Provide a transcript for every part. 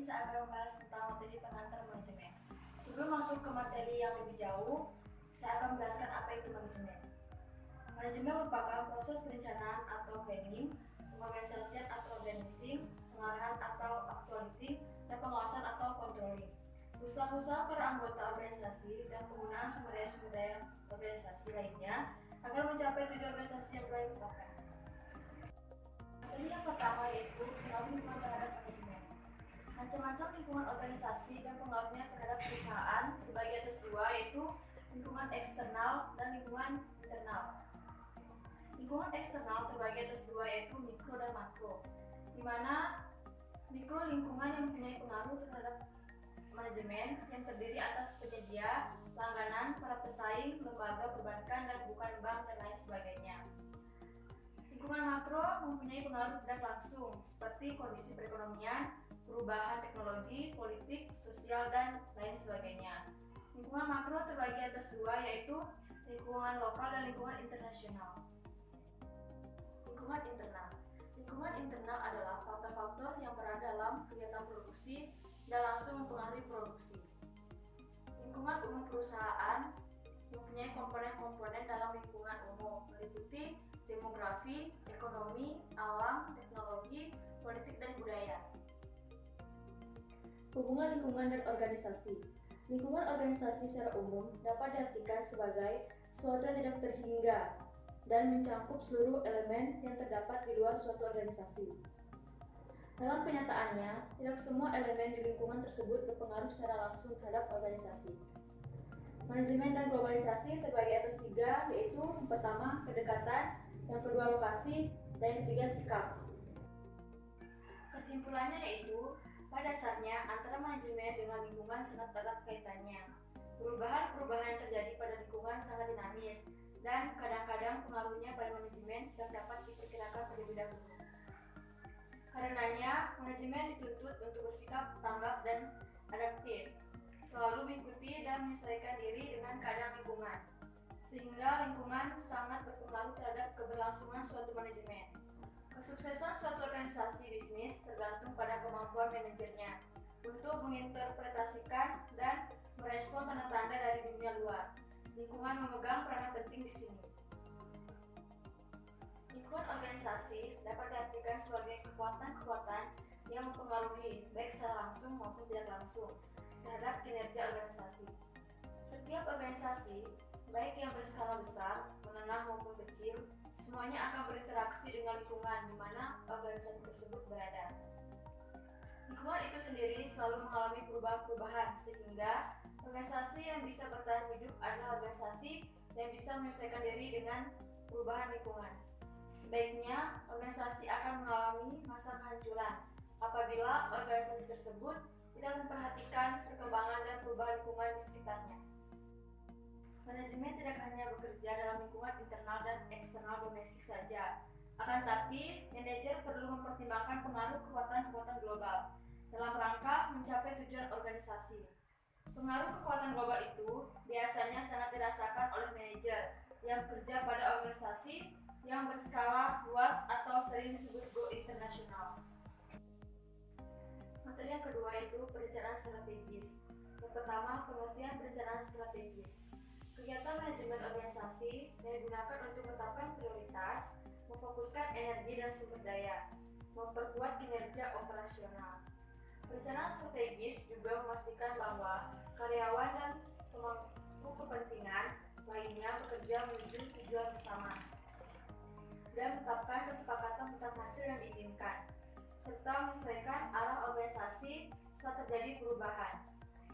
saya akan membahas tentang materi pengantar manajemen. Sebelum masuk ke materi yang lebih jauh, saya akan menjelaskan apa itu manajemen. Manajemen merupakan proses perencanaan atau planning, pengorganisasian atau organizing, pengarahan atau actuality, dan pengawasan atau controlling. Usaha-usaha para anggota organisasi dan penggunaan sumber daya organisasi lainnya agar mencapai tujuan organisasi yang telah ditetapkan. Materi yang pertama yaitu pengaruh lingkungan terhadap manajemen. Macam-macam lingkungan organisasi dan pengaruhnya terhadap perusahaan terbagi atas dua, yaitu lingkungan eksternal dan lingkungan internal. Lingkungan eksternal terbagi atas dua, yaitu mikro dan makro, di mana mikro lingkungan yang mempunyai pengaruh terhadap manajemen yang terdiri atas penyedia, langganan, para pesaing, lembaga perbankan, dan bukan bank, dan lain sebagainya. Lingkungan makro mempunyai pengaruh tidak langsung seperti kondisi perekonomian, perubahan teknologi, politik, sosial, dan lain sebagainya. Lingkungan makro terbagi atas dua, yaitu lingkungan lokal dan lingkungan internasional. Lingkungan internal. Lingkungan internal adalah faktor-faktor yang berada dalam kegiatan produksi dan langsung mempengaruhi produksi. Lingkungan umum perusahaan mempunyai komponen-komponen dalam lingkungan umum, meliputi demografi, ekonomi, alam, teknologi, politik, dan budaya. Hubungan lingkungan dan organisasi. Lingkungan organisasi secara umum dapat diartikan sebagai suatu yang tidak terhingga dan mencakup seluruh elemen yang terdapat di luar suatu organisasi. Dalam kenyataannya, tidak semua elemen di lingkungan tersebut berpengaruh secara langsung terhadap organisasi. Manajemen dan globalisasi terbagi atas tiga, yaitu yang pertama kedekatan, yang kedua lokasi, dan yang ketiga sikap. Kesimpulannya yaitu, pada dasarnya antara manajemen dengan lingkungan sangat erat kaitannya. Perubahan-perubahan yang terjadi pada lingkungan sangat dinamis, dan kadang-kadang pengaruhnya pada manajemen tidak dapat diperkirakan terlebih dahulu. Karenanya, manajemen dituntut untuk bersikap tanggap dan adaptif, selalu mengikuti dan menyesuaikan diri dengan keadaan lingkungan, sehingga lingkungan sangat berpengaruh terhadap keberlangsungan suatu manajemen. Kesuksesan suatu organisasi bisnis tergantung pada kemampuan manajernya untuk menginterpretasikan dan merespon tanda-tanda dari dunia luar. Lingkungan memegang peranan penting di sini. Lingkungan organisasi dapat diartikan sebagai kekuatan-kekuatan yang mempengaruhi baik secara langsung maupun tidak langsung terhadap kinerja organisasi. Setiap organisasi, baik yang berskala besar, menengah maupun kecil, semuanya akan berinteraksi dengan lingkungan di mana organisasi tersebut berada. Lingkungan itu sendiri selalu mengalami perubahan-perubahan, sehingga organisasi yang bisa bertahan hidup adalah organisasi yang bisa menyesuaikan diri dengan perubahan lingkungan. Sebaiknya, organisasi akan mengalami masa kehancuran apabila organisasi tersebut tidak memperhatikan perkembangan dan perubahan lingkungan di sekitarnya. Manajemen tidak hanya bekerja dalam lingkungan internal dan eksternal domestik saja, akan tetapi manajer perlu mempertimbangkan pengaruh kekuatan-kekuatan global dalam rangka mencapai tujuan organisasi. Pengaruh kekuatan global itu biasanya sangat dirasakan oleh manajer yang bekerja pada organisasi yang berskala luas atau sering disebut go internasional. Materi yang kedua yaitu perencanaan strategis. Yang pertama, pengertian perencanaan strategis. Kegiatan manajemen organisasi yang digunakan untuk menetapkan prioritas, memfokuskan energi dan sumber daya, memperkuat kinerja operasional. Perencanaan strategis juga memastikan bahwa karyawan dan pemangku kepentingan lainnya bekerja menuju tujuan bersama dan menetapkan kesepakatan tentang hasil yang diinginkan, serta menyesuaikan arah organisasi saat terjadi perubahan.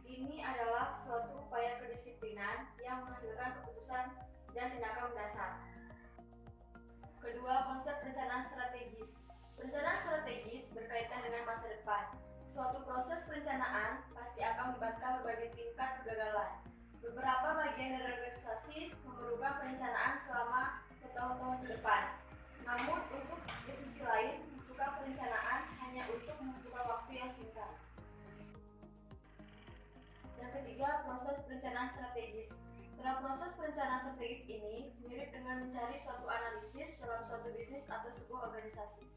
Ini adalah suatu upaya kedisiplinan yang menghasilkan keputusan dan tindakan mendasar. Kedua, konsep perencanaan strategis. Perencanaan strategis berkaitan dengan masa depan. Suatu proses perencanaan pasti akan melibatkan berbagai tingkat kegagalan. Beberapa bagian dari organisasi memerlukan perencanaan selama bertahun-tahun ke depan. Namun, untuk divisi lain, membutuhkan perencanaan hanya untuk membutuhkan waktu yang singkat. Yang ketiga, proses perencanaan strategis. Dalam proses perencanaan strategis ini, mirip dengan mencari suatu analisis dalam suatu bisnis atau sebuah organisasi.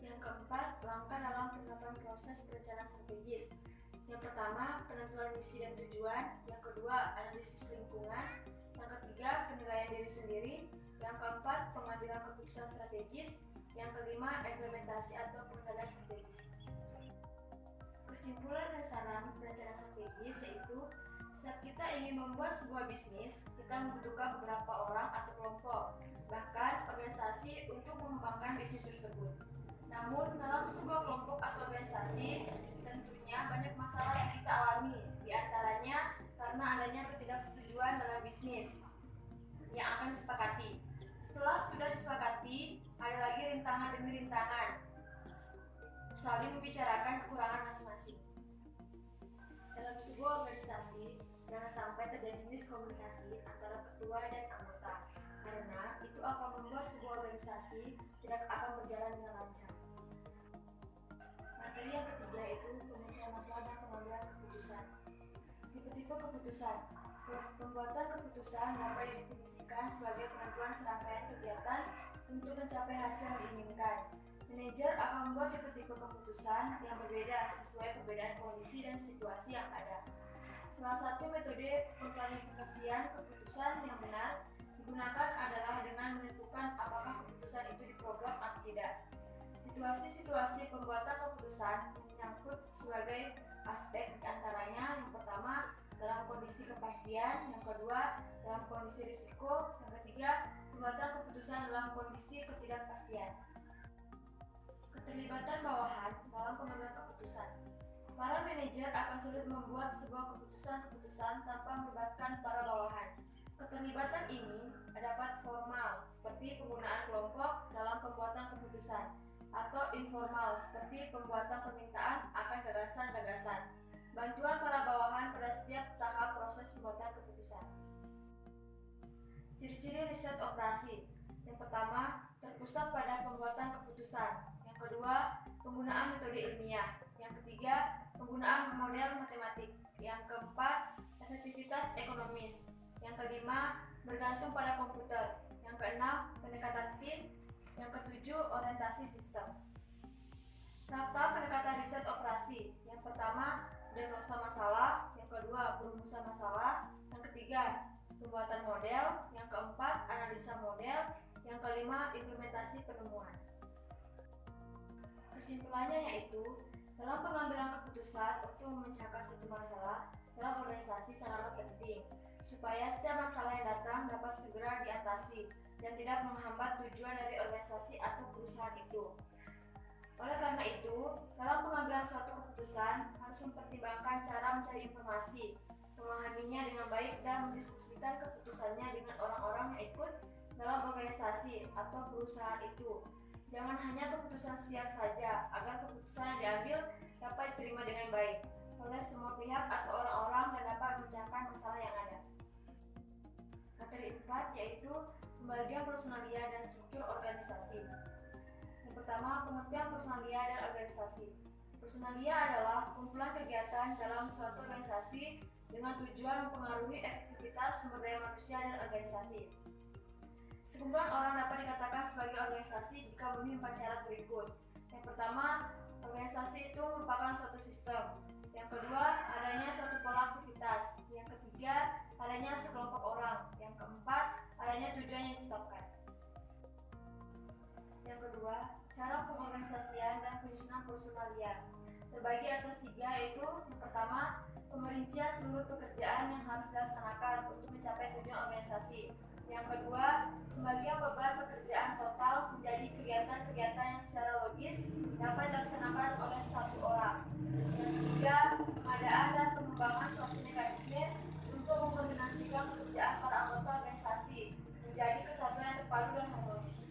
Yang keempat, langkah dalam penerapan proses perencanaan strategis. Yang pertama, penentuan misi dan tujuan. Yang kedua, analisis lingkungan. Yang ketiga, penilaian diri sendiri. Yang keempat, pengambilan keputusan strategis. Yang kelima, implementasi atau pengendalian strategis. Kesimpulan dan saran perencanaan strategis yaitu, saat kita ingin membuat sebuah bisnis, kita membutuhkan beberapa orang atau kelompok, bahkan organisasi untuk mengembangkan bisnis tersebut. Namun, dalam sebuah kelompok atau organisasi, tentunya banyak masalah yang kita alami, diantaranya karena adanya ketidaksetujuan dalam bisnis yang akan disepakati. Setelah sudah disepakati, ada lagi rintangan demi rintangan, saling membicarakan kekurangan masing-masing. Dalam sebuah organisasi, jangan sampai terjadi miskomunikasi antara ketua dan anggota, karena itu akan membuat sebuah organisasi tidak akan berjalan dengan lancar. Materi yang ketiga yaitu pemecahan masalah dan pengambilan keputusan. Tipe-tipe keputusan. Pembuatan keputusan dapat didefinisikan sebagai penentuan serangkaian kegiatan untuk mencapai hasil yang diinginkan. Manajer akan membuat tipe-tipe keputusan yang berbeda sesuai perbedaan kondisi dan situasi yang ada. Salah satu metode pemplanifikasian keputusan yang benar digunakan adalah dengan menentukan apakah keputusan itu diprogram atau tidak. Situasi-situasi pembuatan keputusan menyangkut sebagai aspek, diantaranya yang pertama dalam kondisi kepastian, yang kedua dalam kondisi risiko, yang ketiga pembuatan keputusan dalam kondisi ketidakpastian. Keterlibatan bawahan dalam pengambilan keputusan. Para manajer akan sulit membuat sebuah keputusan tanpa melibatkan para bawahan. Keterlibatan ini dapat formal, seperti penggunaan kelompok dalam pembuatan keputusan, atau informal, seperti pembuatan permintaan akan gagasan-gagasan. Bantuan para bawahan pada setiap tahap proses pembuatan keputusan. Ciri-ciri riset operasi. Yang pertama, terpusat pada pembuatan keputusan. Yang kedua, penggunaan metode ilmiah. Yang ketiga, penggunaan model matematik. Yang keempat, efektivitas ekonomis. Yang kelima, bergantung pada komputer. Yang keenam, pendekatan tim. Yang ketujuh, orientasi sistem. Tahap pendekatan riset operasi. Yang pertama, diagnosa masalah. Yang kedua, perumusan masalah. Yang ketiga, pembuatan model. Yang keempat, analisa model. Yang kelima, implementasi penemuan. Kesimpulannya yaitu, dalam pengambilan keputusan untuk memecahkan suatu masalah dalam organisasi sangatlah penting, supaya setiap masalah yang datang dapat segera diatasi dan tidak menghambat tujuan dari organisasi atau perusahaan itu. Oleh karena itu, dalam pengambilan suatu keputusan harus mempertimbangkan cara mencari informasi, memahaminya dengan baik dan mendiskusikan keputusannya dengan orang-orang yang ikut dalam organisasi atau perusahaan itu. Jangan hanya keputusan sepihak saja, agar keputusan yang diambil dapat diterima dengan baik oleh semua pihak atau orang-orang dan dapat memecahkan masalah yang ada. Materi 4 yaitu pembagian personalia dan struktur organisasi. Yang pertama, pengertian personalia dan organisasi. Personalia adalah kumpulan kegiatan dalam suatu organisasi dengan tujuan mempengaruhi efektivitas sumber daya manusia dan organisasi. Sekumpulan orang dapat dikatakan sebagai organisasi jika memenuhi 4 syarat berikut. Yang pertama, organisasi itu merupakan suatu sistem. Yang kedua, adanya suatu pola aktivitas. Yang ketiga, adanya sekelompok orang. Yang keempat, adanya tujuan yang ditetapkan. Yang kedua, cara pengorganisasian dan penyusunan personalia terbagi atas 3, yaitu yang pertama, pemerincian seluruh pekerjaan yang harus dilaksanakan untuk mencapai tujuan organisasi. Yang kedua, pembagian beban pekerjaan total menjadi kegiatan-kegiatan yang secara logis dapat dilaksanakan oleh satu orang. Yang ketiga, pengadaan dan pengembangan suatu mekanisme untuk mengkoordinasikan pekerjaan para anggota organisasi menjadi kesatuan yang terpadu dan harmonis.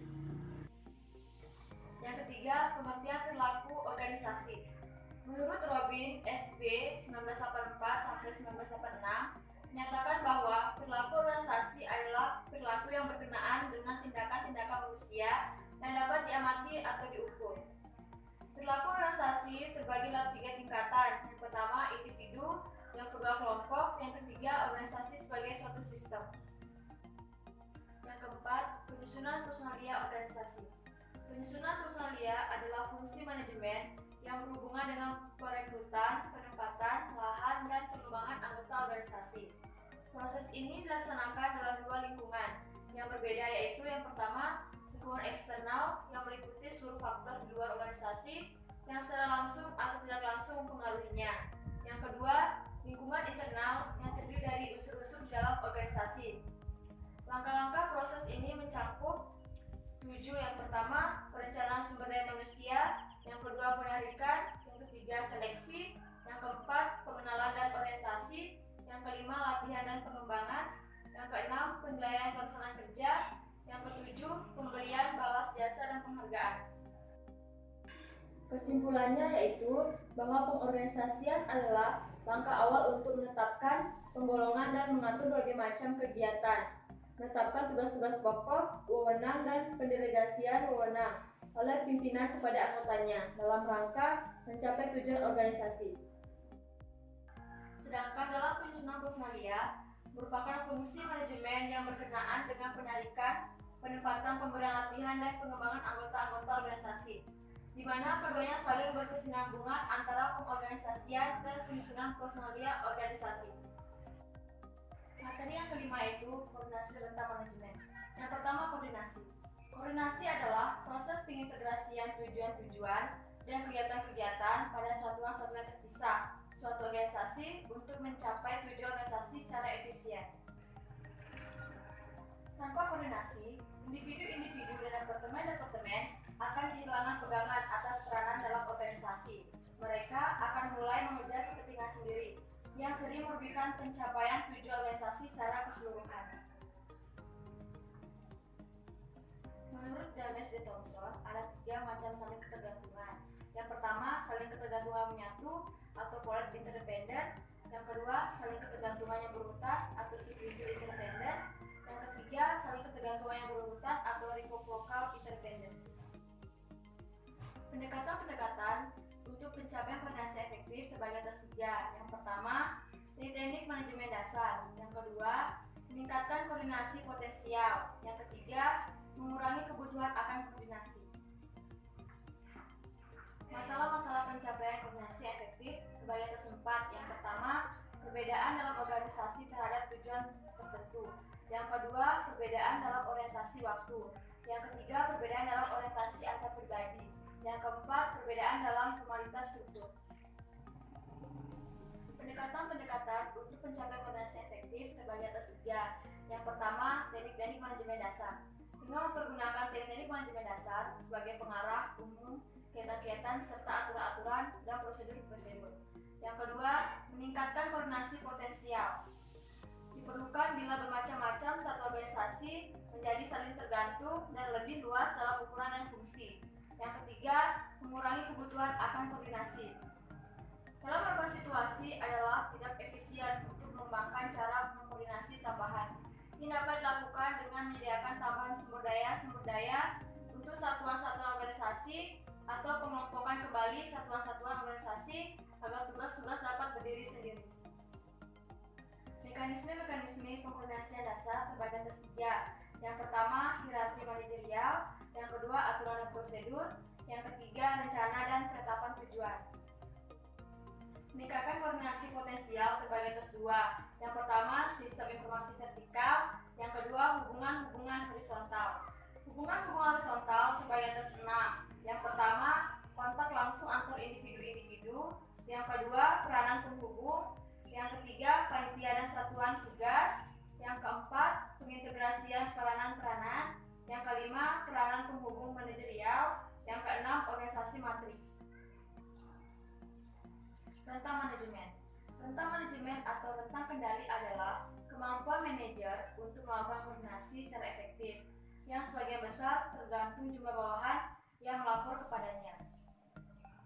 Yang ketiga, pengertian perilaku organisasi. Menurut Robin S. B. 1984-1986 menyatakan bahwa perilaku organisasi adalah perilaku yang berkenaan dengan tindakan-tindakan manusia yang dapat diamati atau diukur. Perilaku organisasi terbagi dalam 3 tingkatan. Yang pertama, individu. Yang kedua, kelompok. Yang ketiga, organisasi sebagai suatu sistem. Yang keempat, penyusunan personalia organisasi. Penyusunan personalia adalah fungsi manajemen yang berhubungan dengan perekrutan, penempatan, lahan, dan pengembangan anggota organisasi. Proses ini dilaksanakan dalam dua lingkungan yang berbeda, yaitu yang pertama, lingkungan eksternal yang meliputi seluruh faktor di luar organisasi yang secara langsung atau tidak langsung mempengaruhinya. Yang kedua, lingkungan internal yang terdiri dari unsur-unsur di dalam organisasi. Langkah-langkah proses ini mencakup 7. Yang pertama, perencanaan sumber daya manusia. Yang kedua, penarikan. Yang ketiga, seleksi. Yang keempat, pengenalan dan orientasi. Yang kelima, latihan dan pengembangan. Yang keenam, penilaian pelaksanaan kerja. Yang ketujuh, pemberian balas jasa dan penghargaan. Kesimpulannya yaitu bahwa pengorganisasian adalah langkah awal untuk menetapkan penggolongan dan mengatur berbagai macam kegiatan, menetapkan tugas-tugas pokok, wewenang, dan pendelegasian wewenang oleh pimpinan kepada anggotanya dalam rangka mencapai tujuan organisasi. Sedangkan dalam penyusunan personalia merupakan fungsi manajemen yang berkenaan dengan penarikan, penempatan, pemberian latihan, dan pengembangan anggota-anggota organisasi, di mana keduanya saling berkesinambungan antara pengorganisasian dan penyusunan personalia organisasi. Materi yang kelima yaitu koordinasi rentang manajemen. Yang pertama, koordinasi. Koordinasi adalah proses pengintegrasian tujuan-tujuan dan kegiatan-kegiatan pada satuan-satuan terpisah suatu organisasi untuk mencapai tujuan organisasi secara efisien. Tanpa koordinasi, individu-individu dan departemen-departemen akan kehilangan pegangan atas peranan dalam organisasi. Mereka akan mulai mengejar kepentingan sendiri yang sering merugikan pencapaian tujuan organisasi secara keseluruhan. Menurut James D. Thomson, ada 3 macam saling ketergantungan. Yang pertama, saling ketergantungan menyatu atau polet interdependen. Yang kedua, saling ketergantungan yang berurutan atau sequential interdependen. Yang ketiga, saling ketergantungan yang berurutan atau reciprocal interdependen. Pendekatan-pendekatan untuk pencapaian koordinasi efektif terbagi atas 3. Yang pertama, teknik manajemen dasar. Yang kedua, meningkatkan koordinasi potensial. Yang ketiga, mengurangi kebutuhan akan koordinasi. Masalah-masalah pencapaian koordinasi efektif terbagi atas 4. Yang pertama, perbedaan dalam organisasi terhadap tujuan tertentu. Yang kedua, perbedaan dalam orientasi waktu. Yang ketiga, perbedaan dalam orientasi antar pribadi. Yang keempat, perbedaan dalam formalitas struktur. Pendekatan-pendekatan untuk pencapaian koordinasi efektif terbagi atas 3. Yang pertama, teknik-teknik manajemen dasar. Dengan mempergunakan teknik manajemen dasar sebagai pengarah umum kegiatan-kegiatan serta aturan-aturan dan prosedur-prosedur. Yang kedua, meningkatkan koordinasi potensial. Diperlukan bila bermacam-macam satu organisasi menjadi saling tergantung dan lebih luas dalam ukuran dan fungsi. Yang ketiga, mengurangi kebutuhan akan koordinasi. Dalam beberapa situasi adalah tidak efisien untuk mengembangkan cara mengkoordinasi tambahan. Ini dapat dilakukan dengan menyediakan tambahan sumber daya untuk satuan-satuan organisasi atau pengelompokan kembali satuan-satuan organisasi agar tugas-tugas dapat berdiri sendiri. Mekanisme pengkoordinasian dasar terbagi atas 3. Yang pertama, hierarki manajerial. Yang kedua, aturan dan prosedur. Yang ketiga, rencana dan penetapan tujuan. Meningkatkan koordinasi potensial terbagi atas 2. Yang pertama, sistem informasi vertikal. Yang kedua, hubungan-hubungan horizontal. Hubungan-hubungan horizontal terbagi atas 6. Yang pertama, kontak langsung antar individu-individu. Yang kedua, peranan penghubung. Yang ketiga, panitia dan satuan tugas. Yang keempat, pengintegrasian peranan-peranan. Yang kelima, peranan penghubung manajerial. Yang keenam, organisasi matriks. Rentang manajemen. Rentang manajemen atau rentang kendali adalah kemampuan manajer untuk melakukan koordinasi secara efektif, yang sebagian besar tergantung jumlah bawahan yang melapor kepadanya.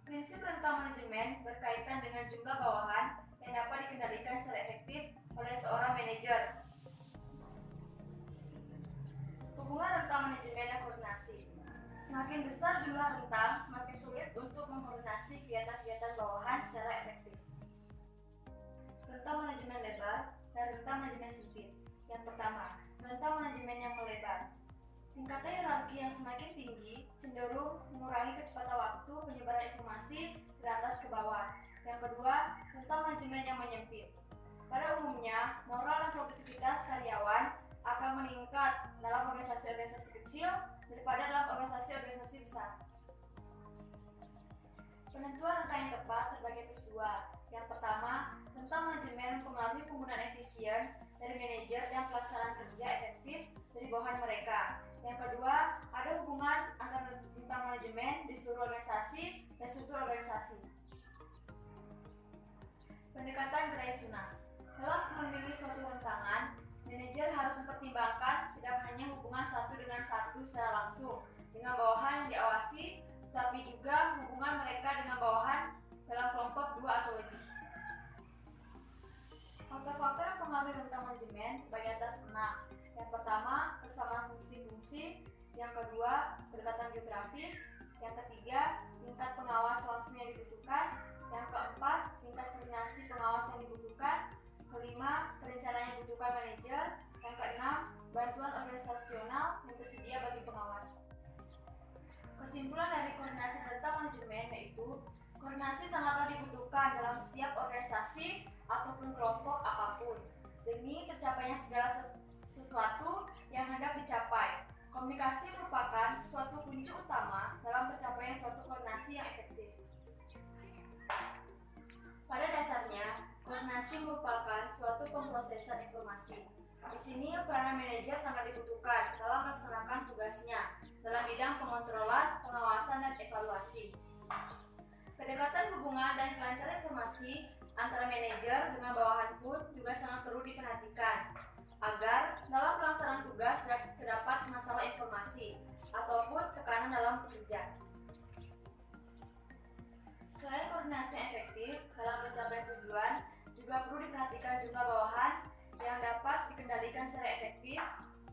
Prinsip rentang manajemen berkaitan dengan jumlah bawahan yang dapat dikendalikan secara efektif oleh seorang manajer. Hubungan rentang manajemen dan koordinasi. Semakin besar jumlah rentang, semakin sulit untuk mengkoordinasi kegiatan-kegiatan bawahan secara efektif. Rentang manajemen lebar dan rentang manajemen sempit. Yang pertama, rentang manajemen yang melebar. Tingkatan hierarki yang semakin tinggi cenderung cenderung mengurangi kecepatan waktu penyebaran informasi dari atas ke bawah. Yang kedua, tentang manajemen yang menyempit. Pada umumnya, moral dan produktivitas karyawan akan meningkat dalam organisasi-organisasi kecil daripada dalam organisasi-organisasi besar. Penentuan rentang yang tepat terbagi atas dua. Yang pertama, tentang manajemen mempengaruhi penggunaan efisien dari manajer dan pelaksanaan kerja efektif dari bawahan mereka. Yang kedua, ada hubungan antara tentang manajemen di seluruh organisasi dan struktur organisasi. Pendekatan Gray-Sunas. Dalam memilih suatu rentangan, manajer harus mempertimbangkan tidak hanya hubungan satu dengan satu secara langsung dengan bawahan yang diawasi, tapi juga hubungan mereka dengan bawahan dalam kelompok 2 atau lebih. Faktor-faktor yang mempengaruhi rentang manajemen terbagi atas 6. Yang pertama, persamaan fungsi-fungsi. Yang kedua, kedekatan geografis. Yang ketiga, tingkat pengawas langsung yang dibutuhkan. Yang keempat, tingkat koordinasi pengawas yang dibutuhkan. Kelima, perencanaan yang dibutuhkan manajer. Yang keenam, bantuan organisasional yang tersedia bagi pengawas. Kesimpulan dari koordinasi rentang manajemen yaitu koordinasi sangatlah dibutuhkan dalam setiap organisasi ataupun kelompok apapun demi tercapainya segala sesuatu yang hendak dicapai. Komunikasi merupakan suatu kunci utama dalam tercapainya suatu koordinasi yang efektif. Pada dasarnya, koordinasi merupakan suatu pemrosesan informasi. Di sini peranan manajer sangat dibutuhkan dalam melaksanakan tugasnya dalam bidang pengontrolan, pengawasan, dan evaluasi. Pendekatan hubungan dan kelancaran informasi antara manajer dengan bawahan pun juga sangat perlu diperhatikan agar dalam pelaksanaan tugas terdapat masalah informasi ataupun tekanan dalam bekerja. Selain koordinasi efektif dalam mencapai tujuan, juga perlu diperhatikan jumlah bawahan yang dapat dikendalikan secara efektif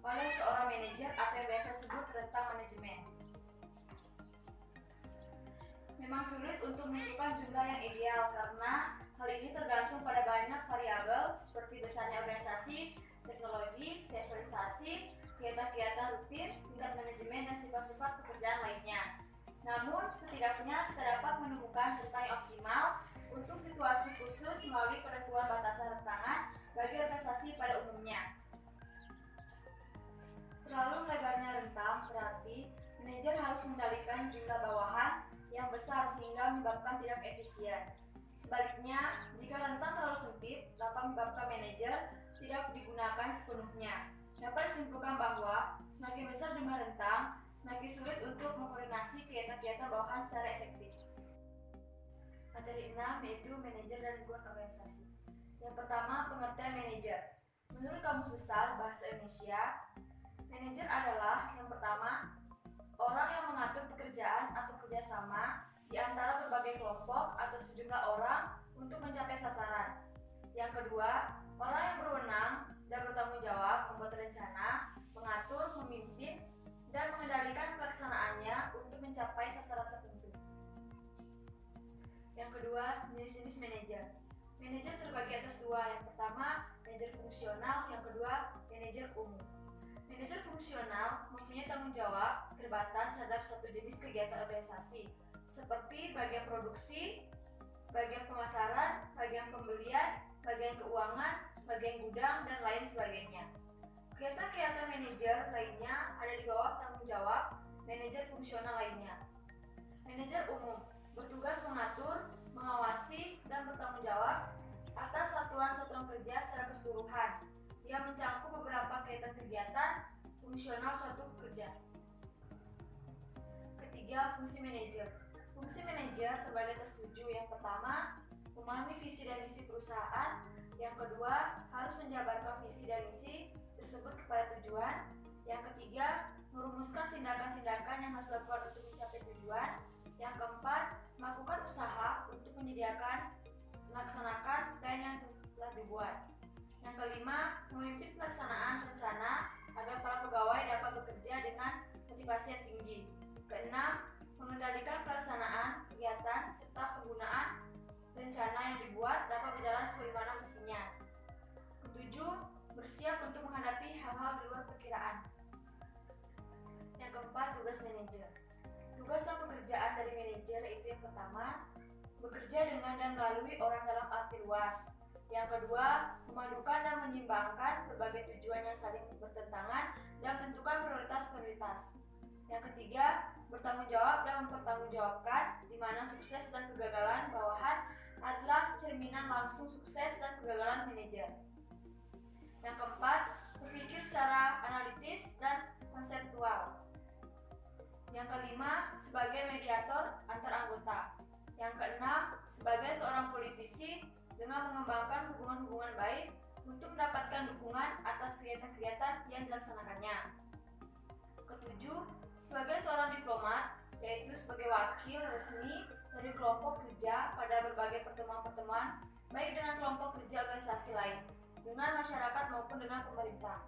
oleh seorang manajer atau yang biasa disebut rentang manajemen. Memang sulit untuk menentukan jumlah yang ideal karena hal ini tergantung pada banyak variabel seperti besarnya organisasi, teknologi, spesialisasi, kegiatan-kegiatan rutin, tingkat manajemen, dan sifat-sifat pekerjaan lainnya. Namun, setidaknya kita dapat menemukan rentang yang optimal untuk situasi khusus melalui penentuan batasan rentangan bagi organisasi pada umumnya. Terlalu lebarnya rentang berarti manajer harus mengendalikan jumlah bawahan yang besar sehingga menyebabkan tidak efisien. Sebaliknya, jika rentang terlalu sempit, dapat menyebabkan manajer tidak digunakan sepenuhnya. Dapat disimpulkan bahwa semakin besar jumlah rentang, semakin sulit untuk mengkoordinasi kegiatan-kegiatan bawahan secara efektif. Materi 6 yaitu manajer dan lingkungan organisasi. Yang pertama, pengertian manajer. Menurut Kamus Besar Bahasa Indonesia, manajer adalah yang pertama, orang yang mengatur pekerjaan atau kerjasama di antara berbagai kelompok atau sejumlah orang untuk mencapai sasaran. Yang kedua, orang yang berwenang dan bertanggung jawab membuat rencana, mengatur, memimpin, dan mengendalikan pelaksanaannya untuk mencapai sasaran tertentu. Yang kedua, jenis-jenis manajer. Manajer terbagi atas dua. Yang pertama, manajer fungsional. Yang kedua, manajer umum. Manajer fungsional mempunyai tanggung jawab terbatas terhadap satu jenis kegiatan organisasi, seperti bagian produksi, bagian pemasaran, bagian pembelian, bagian keuangan, bagian gudang, dan lain sebagainya. Kegiatan-kegiatan manajer lainnya ada di bawah tanggung jawab manajer fungsional lainnya. Manajer umum bertugas mengatur, mengawasi, dan bertanggung jawab atas satuan-satuan kerja secara keseluruhan yang mencakup beberapa kegiatan fungsional suatu pekerja. Ketiga, fungsi manajer. Fungsi manajer terbagi atas 7. Yang pertama, memahami visi dan misi perusahaan. Yang kedua, harus menjabarkan visi dan misi tersebut kepada tujuan. Yang ketiga, merumuskan tindakan-tindakan yang harus dilakukan untuk mencapai tujuan. Yang keempat, melakukan usaha untuk menyediakan, melaksanakan plan yang telah dibuat. Yang kelima, memimpin pelaksanaan rencana agar para pegawai dapat bekerja dengan motivasi yang tinggi. Keenam, mengendalikan pelaksanaan kegiatan serta penggunaan rencana yang dibuat dapat berjalan sebagaimana mestinya. Ketujuh, bersiap untuk menghadapi hal-hal di luar perkiraan. Yang keempat, tugas manajer. Tugas dan pekerjaan dari manajer itu yang pertama, bekerja dengan dan melalui orang dalam arti luas. Yang kedua, memadukan dan menyeimbangkan berbagai tujuan yang saling bertentangan dan menentukan prioritas-prioritas. Yang ketiga, bertanggung jawab dan mempertanggungjawabkan di mana sukses dan kegagalan bawahan adalah cerminan langsung sukses dan kegagalan manajer. Yang keempat, berpikir secara analitis dan konseptual. Yang kelima, sebagai mediator antar anggota. Yang keenam, sebagai seorang politisi dengan mengembangkan hubungan-hubungan baik untuk mendapatkan dukungan atas kegiatan-kegiatan yang dilaksanakannya. Ketujuh, sebagai seorang diplomat, yaitu sebagai wakil resmi dari kelompok kerja pada berbagai pertemuan-pertemuan, baik dengan kelompok kerja organisasi lain, dengan masyarakat maupun dengan pemerintah.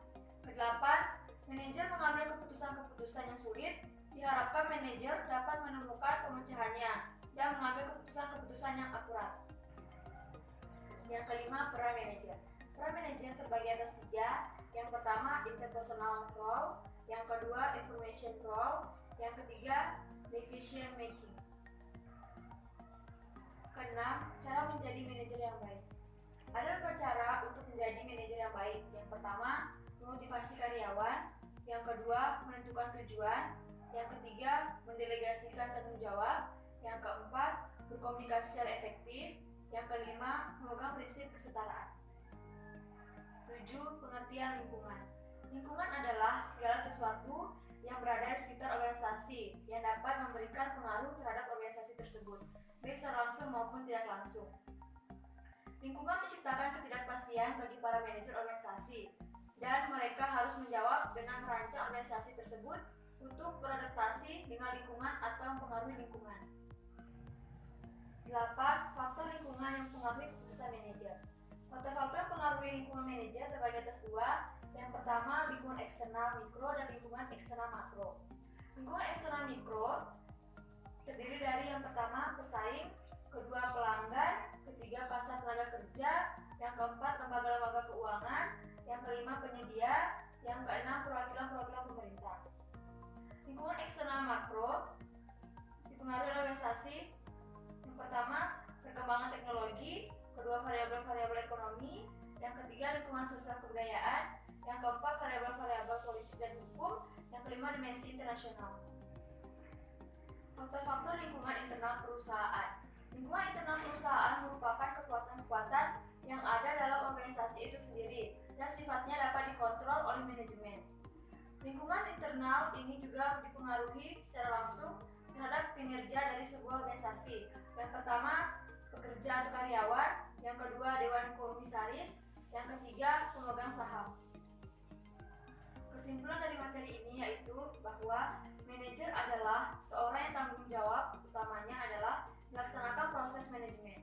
Kedelapan, manajer mengambil keputusan-keputusan yang sulit. Diharapkan manajer dapat menemukan pemecahannya dan mengambil keputusan-keputusan yang akurat. Yang kelima, peran manajer. Peran manajer terbagi atas tiga. Yang pertama, interpersonal role. Yang kedua, information role. Yang ketiga, decision making. Keenam, cara menjadi manajer yang baik. Ada beberapa cara untuk menjadi manajer yang baik. Yang pertama, memotivasi karyawan. Yang kedua, menentukan tujuan. Yang ketiga, mendelegasikan tanggung jawab. Yang keempat, berkomunikasi secara efektif. Yang kelima, memegang prinsip kesetaraan. 7. Pengertian lingkungan. Lingkungan adalah segala sesuatu yang berada di sekitar organisasi yang dapat memberikan pengaruh terhadap organisasi tersebut, baik secara langsung maupun tidak langsung. Lingkungan menciptakan ketidakpastian bagi para manajer organisasi, dan mereka harus menjawab dengan merancang organisasi tersebut untuk beradaptasi dengan lingkungan atau mempengaruhi lingkungan. 8. Faktor lingkungan yang mempengaruhi keputusan manajer. Faktor-faktor pengaruhi lingkungan manajer terbagi atas dua. Yang pertama, lingkungan eksternal mikro dan lingkungan eksternal makro. Lingkungan eksternal mikro terdiri dari yang pertama, pesaing, kedua, pelanggan, ketiga, pasar tenaga kerja, yang keempat, lembaga-lembaga keuangan, yang kelima, penyedia, yang keenam, perwakilan-perwakilan pemerintah. Lingkungan eksternal makro dipengaruhi oleh organisasi. Yang pertama, perkembangan teknologi, kedua, variabel-variabel ekonomi, yang ketiga, lingkungan sosial kebudayaan, yang keempat, variabel-variabel politik dan hukum, yang kelima, dimensi internasional. Faktor-faktor lingkungan internal perusahaan. Lingkungan internal perusahaan merupakan kekuatan-kekuatan yang ada dalam organisasi itu sendiri dan sifatnya dapat dikontrol oleh manajemen. Lingkungan internal ini juga dipengaruhi secara langsung terhadap kinerja dari sebuah organisasi. Yang pertama, pekerja atau karyawan, yang kedua, dewan komisaris, yang ketiga, pemegang saham. Kesimpulan dari materi ini yaitu bahwa manajer adalah seorang yang tanggung jawab utamanya adalah melaksanakan proses manajemen.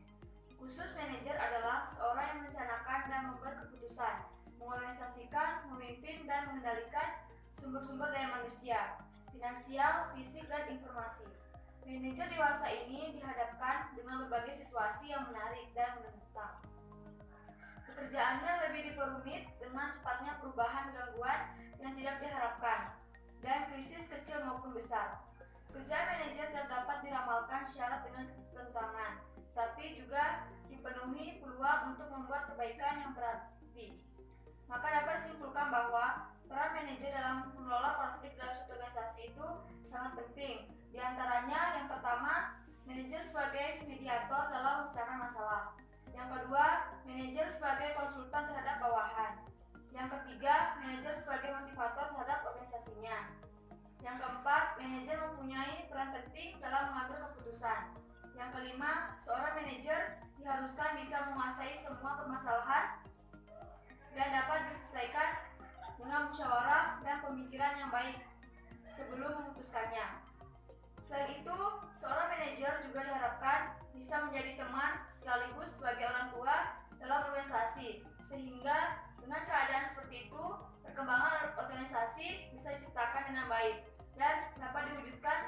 Khusus manajer adalah seorang yang merencanakan dan membuat keputusan, mengorganisasikan, memimpin, dan mengendalikan sumber-sumber daya manusia, finansial, fisik, dan informasi. Manajer dewasa ini dihadapkan dengan berbagai situasi yang menarik dan menentang. Pekerjaannya lebih diperumit dengan cepatnya perubahan gangguan yang tidak diharapkan dan krisis kecil maupun besar. Kerja manajer terdapat diramalkan syarat dengan ketentangan, tapi juga dipenuhi peluang untuk membuat kebaikan yang berarti. Maka dapat disimpulkan bahwa peran manajer dalam mengelola konflik dalam suatu organisasi itu sangat penting. Di antaranya, yang pertama, manajer sebagai mediator dalam memecahkan masalah. Yang kedua, manajer sebagai konsultan terhadap bawahan. Yang ketiga, manajer sebagai motivator terhadap organisasinya. Yang keempat, manajer mempunyai peran penting dalam mengambil keputusan. Yang kelima, seorang manajer diharuskan bisa menguasai semua permasalahan dan dapat diselesaikan dengan musyawarah dan pemikiran yang baik sebelum memutuskannya. Selain itu, seorang manajer juga diharapkan bisa menjadi teman sekaligus sebagai orang tua dalam organisasi, sehingga dengan keadaan seperti itu, perkembangan organisasi bisa diciptakan dengan baik dan dapat diwujudkan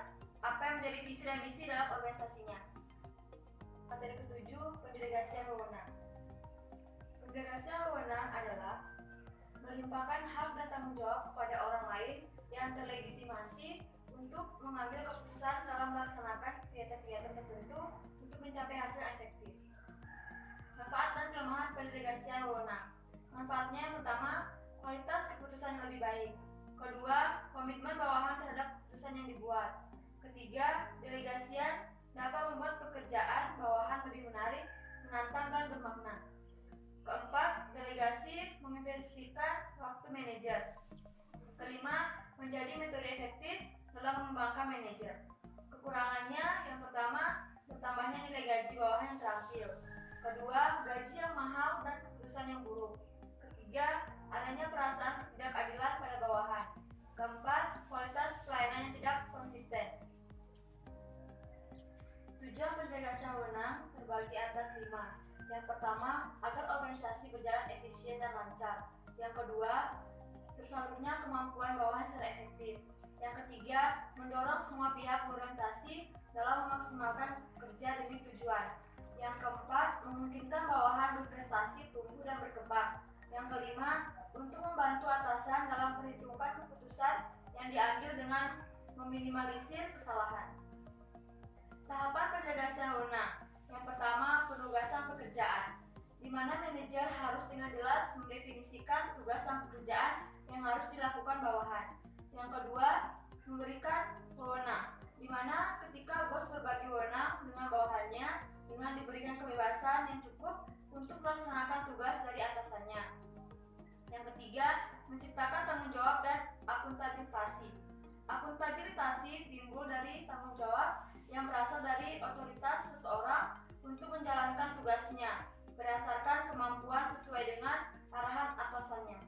apa yang menjadi visi dan misi dalam organisasinya. Materi ketujuh, pendelegasian wewenang. Pendelegasian wewenang adalah melimpahkan hak dan tanggung jawab kepada orang lain yang terlegitimasi untuk mengambil keputusan dalam melaksanakan kegiatan-kegiatan tertentu untuk mencapai hasil efektif. Manfaat dan kelemahan pendelegasian wewenang. Manfaatnya yang pertama, kualitas keputusan yang lebih baik. Kedua, komitmen bawahan terhadap keputusan yang dibuat. Ketiga, delegasian dapat membuat pekerjaan bawahan lebih menarik, menantang, dan bermakna. Keempat, delegasi mengefisienkan waktu manajer. Kelima, menjadi metode efektif dalam mengembangkan manajer. Kekurangannya yang pertama, bertambahnya nilai gaji bawahan yang terampil. Kedua, gaji yang mahal dan keputusan yang buruk. Ketiga, adanya perasaan ketidakadilan pada bawahan. Keempat, kualitas pelayanan yang tidak konsisten. Tujuan pendelegasian wewenang terbagi atas 5. Yang pertama, agar organisasi berjalan efisien dan lancar. Yang kedua, tersalurnya kemampuan bawahan secara efektif. Yang ketiga, mendorong semua pihak berorientasi dalam memaksimalkan kerja demi tujuan. Yang keempat, memungkinkan bawahan berprestasi, tumbuh, dan berkembang. Yang kelima, untuk membantu atasan dalam perhitungan keputusan yang diambil dengan meminimalisir kesalahan. Tahapan pendelegasian wewenang. Yang pertama, penugasan pekerjaan, di mana manajer harus dengan jelas mendefinisikan tugas dan pekerjaan yang harus dilakukan bawahan. Yang kedua, memberikan wewenang, di mana ketika bos berbagi wewenang dengan bawahannya dengan diberikan kebebasan yang cukup untuk melaksanakan tugas dari atasannya. Yang ketiga, menciptakan tanggung jawab dan akuntabilitasi. Akuntabilitasi timbul dari tanggung jawab yang berasal dari otoritas seseorang untuk menjalankan tugasnya berdasarkan kemampuan sesuai dengan arahan atasannya.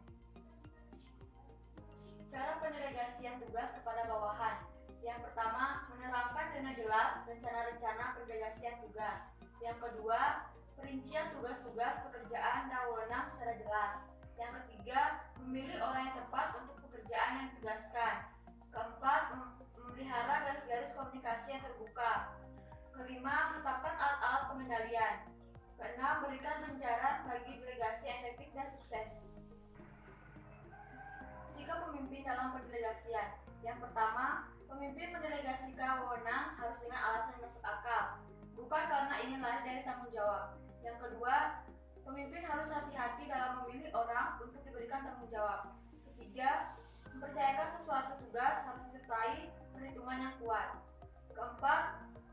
Cara pendelegasian tugas kepada bawahan. Yang pertama, menerangkan dengan jelas rencana-rencana pendelegasian tugas. Yang kedua, perincian tugas-tugas pekerjaan dan wewenang secara jelas. Yang ketiga, memilih orang yang tepat untuk pekerjaan yang ditugaskan. Keempat, memelihara garis-garis komunikasi yang terbuka. Kelima, menetapkan alat-alat pengendalian. Keenam, berikan ganjaran bagi delegasi yang efektif dan sukses. Sikap pemimpin dalam pendelegasian. Yang pertama, pemimpin mendelegasikan wewenang harus dengan alasan yang masuk akal, bukan karena ingin lari dari tanggung jawab. Yang kedua, pemimpin harus hati-hati dalam memilih orang untuk diberikan tanggung jawab. Ketiga, mempercayakan sesuatu tugas harus disertai perhitungan yang kuat. Keempat,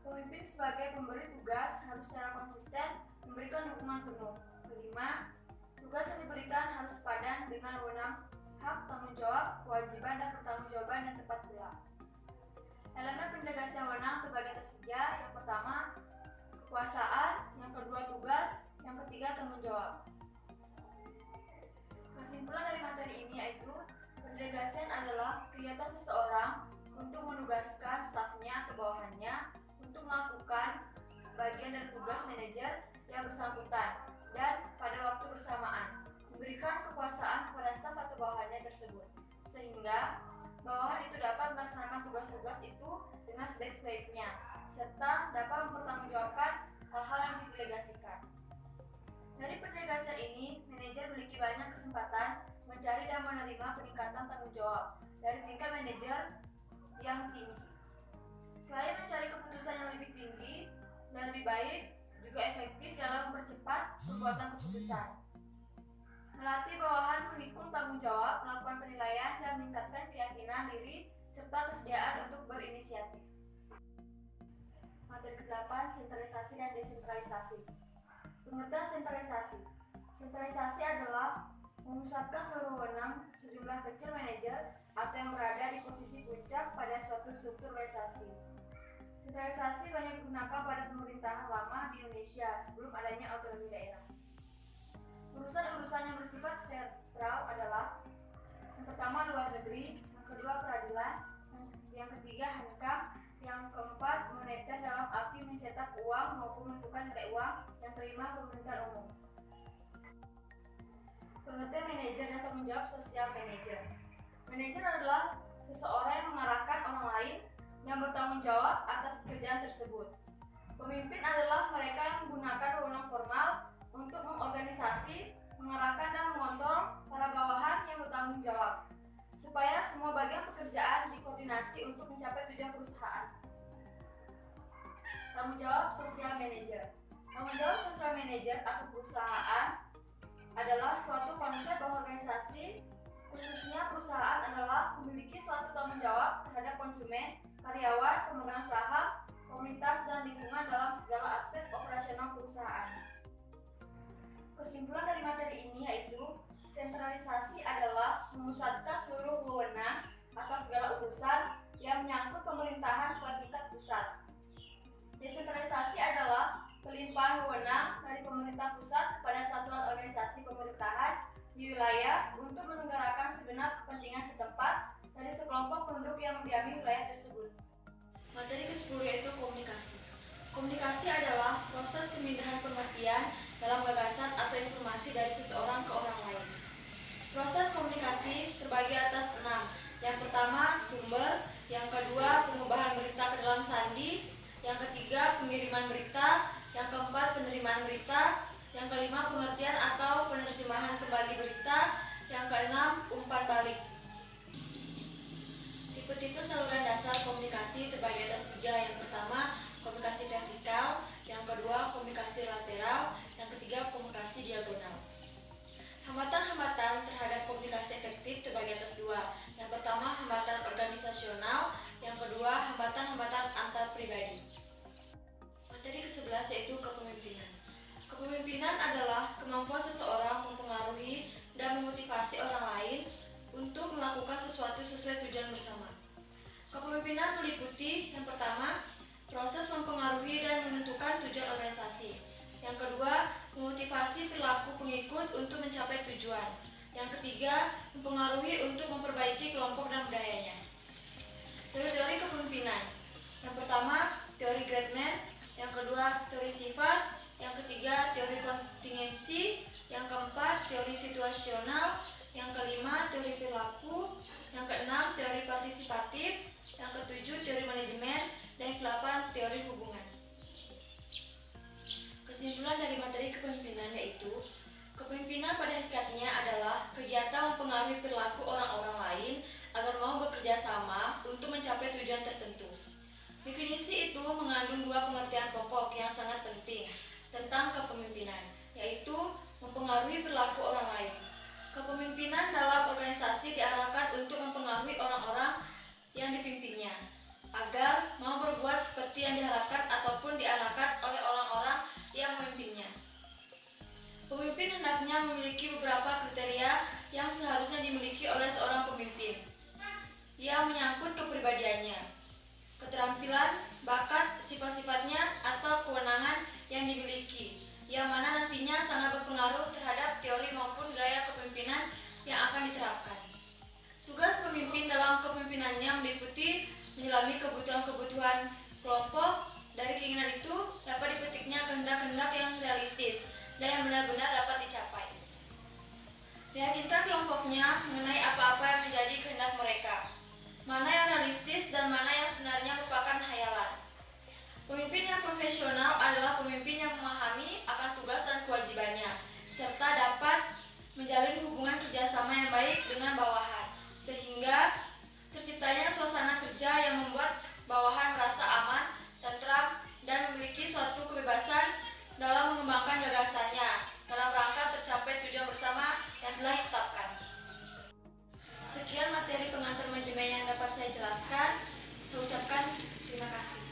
pemimpin sebagai pemberi tugas harus secara konsisten memberikan dukungan penuh. Kelima, tugas yang diberikan harus sepadan dengan wewenang, hak, tanggung jawab, kewajiban, dan pertanggungjawaban yang tepat pula. Elemen pendelegasian wewenang terbagi atas 3. Yang pertama, kekuasaan. Yang kedua, tugas. Yang ketiga, tanggung jawab. Kesimpulan dari materi ini yaitu pendelegasian adalah kegiatan seseorang untuk menugaskan stafnya atau bawahannya untuk melakukan bagian dari tugas manajer yang bersangkutan dan pada waktu bersamaan memberikan kekuasaan kepada staf atau bawahannya tersebut, sehingga bawahan itu dapat melaksanakan tugas-tugas itu dengan sebaik-baiknya serta dapat mempertanggungjawabkan hal-hal yang didelegasikan. Dari pendelegasian ini, manajer memiliki banyak kesempatan mencari dan menerima peningkatan tanggung jawab dari tingkat manajer yang tinggi. Selain mencari keputusan yang lebih tinggi dan lebih baik, juga efektif dalam mempercepat pembuatan keputusan. Melatih bawahan memikul tanggung jawab, melakukan penilaian, dan meningkatkan keyakinan diri serta kesediaan untuk berinisiatif. Materi ke-8, sentralisasi dan desentralisasi. Pengertian sentralisasi. Sentralisasi adalah memusatkan seluruh wewenang sejumlah kecil manajer atau yang berada di posisi puncak pada suatu struktur organisasi. Sentralisasi banyak digunakan pada pemerintahan lama di Indonesia sebelum adanya otonomi daerah. Urusan-urusan yang bersifat sentral adalah yang pertama luar negeri, yang kedua peradilan, yang ketiga hankam, yang keempat moneter dalam arti mencetak uang maupun menentukan nilai uang, yang kelima pemerintahan umum. Pengertian manajer dan tanggung jawab sosial manajer. Manajer adalah seseorang yang mengarahkan orang lain yang bertanggung jawab atas pekerjaan tersebut. Pemimpin adalah mereka yang menggunakan wewenang formal untuk mengorganisasi, mengarahkan dan mengontrol para bawahan yang bertanggung jawab. supaya semua bagian pekerjaan dikoordinasi untuk mencapai tujuan perusahaan. Tanggung jawab sosial manajer. Tanggung jawab sosial manajer atau perusahaan adalah suatu konsep bahwa organisasi, khususnya perusahaan, adalah memiliki suatu tanggung jawab terhadap konsumen, karyawan, pemegang saham, komunitas, dan lingkungan dalam segala aspek operasional perusahaan. Kesimpulan dari materi ini yaitu sentralisasi adalah memusatkan seluruh wewenang atas segala urusan yang menyangkut pemerintahan pada tingkat pusat. Desentralisasi adalah pelimpahan wewenang dari pemerintah pusat kepada satuan organisasi pemerintahan di wilayah untuk menyelenggarakan segenap kepentingan setempat dari sekelompok penduduk yang mendiami wilayah tersebut. Materi ke-10 yaitu komunikasi. Komunikasi adalah proses pemindahan pengertian dalam gagasan atau informasi dari seseorang ke orang lain. Proses komunikasi terbagi atas 6. Yang pertama, sumber. Yang kedua, pengubahan berita ke dalam sandi. Yang ketiga, pengiriman berita. Yang keempat, penerimaan berita. Yang kelima, pengertian atau penerjemahan kembali berita. Yang keenam, umpan balik. Tipe-tipe saluran dasar komunikasi terbagi atas 3. Yang pertama, komunikasi vertikal. Yang kedua, komunikasi lateral. Yang ketiga, komunikasi diagonal. Hambatan-hambatan terhadap komunikasi efektif terbagi atas 2. Yang pertama, hambatan organisasional. Yang kedua, hambatan-hambatan antar pribadi. Materi ke-11 yaitu kepemimpinan. Kepemimpinan adalah kemampuan seseorang mempengaruhi dan memotivasi orang lain untuk melakukan sesuatu sesuai tujuan bersama. Kepemimpinan meliputi yang pertama, proses mempengaruhi dan menentukan tujuan organisasi. Yang kedua, memotivasi perilaku pengikut untuk mencapai tujuan. Yang ketiga, mempengaruhi untuk memperbaiki kelompok dan budayanya. Teori-teori kepemimpinan. Yang pertama, teori Gradman. Yang kedua, teori sifat. Yang ketiga, teori kontingensi. Yang keempat, teori situasional. Yang kelima, teori perilaku. Yang keenam, teori partisipatif. Yang ketujuh, teori manajemen. Dan yang kedelapan, teori hubungan. Kesimpulan dari materi kepemimpinan yaitu kepemimpinan pada hakikatnya adalah kegiatan mempengaruhi perilaku orang-orang lain agar mau bekerja sama untuk mencapai tujuan tertentu. Definisi itu mengandung 2 pengertian pokok yang sangat penting tentang kepemimpinan, yaitu mempengaruhi perilaku orang lain. Kepemimpinan dalam organisasi diarahkan untuk mempengaruhi orang-orang yang dipimpinnya agar mau berbuat seperti yang diharapkan ataupun diarahkan oleh orang-orang yang memimpinnya. Pemimpin hendaknya memiliki beberapa kriteria yang seharusnya dimiliki oleh seorang pemimpin yang menyangkut kepribadiannya, keterampilan, bakat, sifat-sifatnya, atau kewenangan yang dimiliki, yang mana nantinya sangat berpengaruh terhadap teori maupun gaya kepemimpinan yang akan diterapkan. Tugas pemimpin dalam kepemimpinannya meliputi menyelami kebutuhan-kebutuhan kelompok. Dari keinginan itu dapat dipetiknya kehendak-kehendak yang realistis dan yang benar-benar dapat dicapai. Meyakinkan kelompoknya mengenai apa-apa yang menjadi kehendak mereka, mana yang realistis dan mana yang sebenarnya merupakan hayalan. Pemimpin yang profesional adalah pemimpin yang memahami akan tugas dan kewajibannya, serta dapat menjalin hubungan kerjasama yang baik dengan bawahan, sehingga terciptanya suasana kerja yang membuat bawahan merasa aman, tentram, dan memiliki suatu kebebasan dalam mengembangkan gagasannya dalam rangka tercapai tujuan bersama yang telah ditetapkan. Sekian materi pengantar manajemen yang dapat saya jelaskan. Saya ucapkan terima kasih.